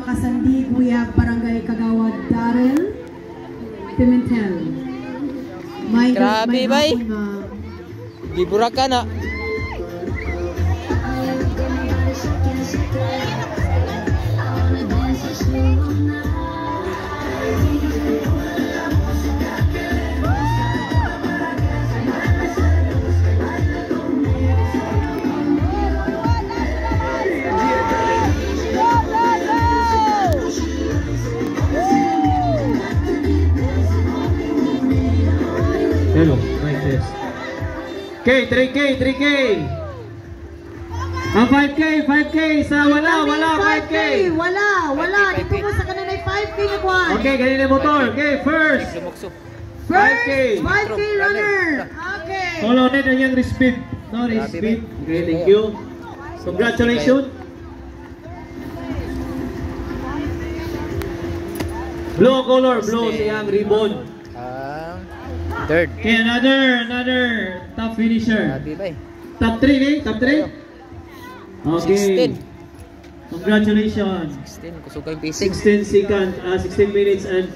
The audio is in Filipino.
Makasandig, we have Barangay Kagawad Darrell Pimentel. Grabe, bay. Giburakan na. Hello, mic test. Okay, 3K. Ang 5K sa wala 5K. Wala. Dito mo sa kanila 5K na kuhan. Okay, ganyan yung motor. Okay, first 5K. 5K runner. Okay. Follow na yung speed. No, speed. Okay, thank you. Congratulations. Blue color, blue siyang ribbon. Third. Okay, another top finisher. Grabe, bay. Top 3, eh? Top 3? Okay. 16. Congratulations. 16. Kusog kayong basic. 16 seconds, 16 minutes and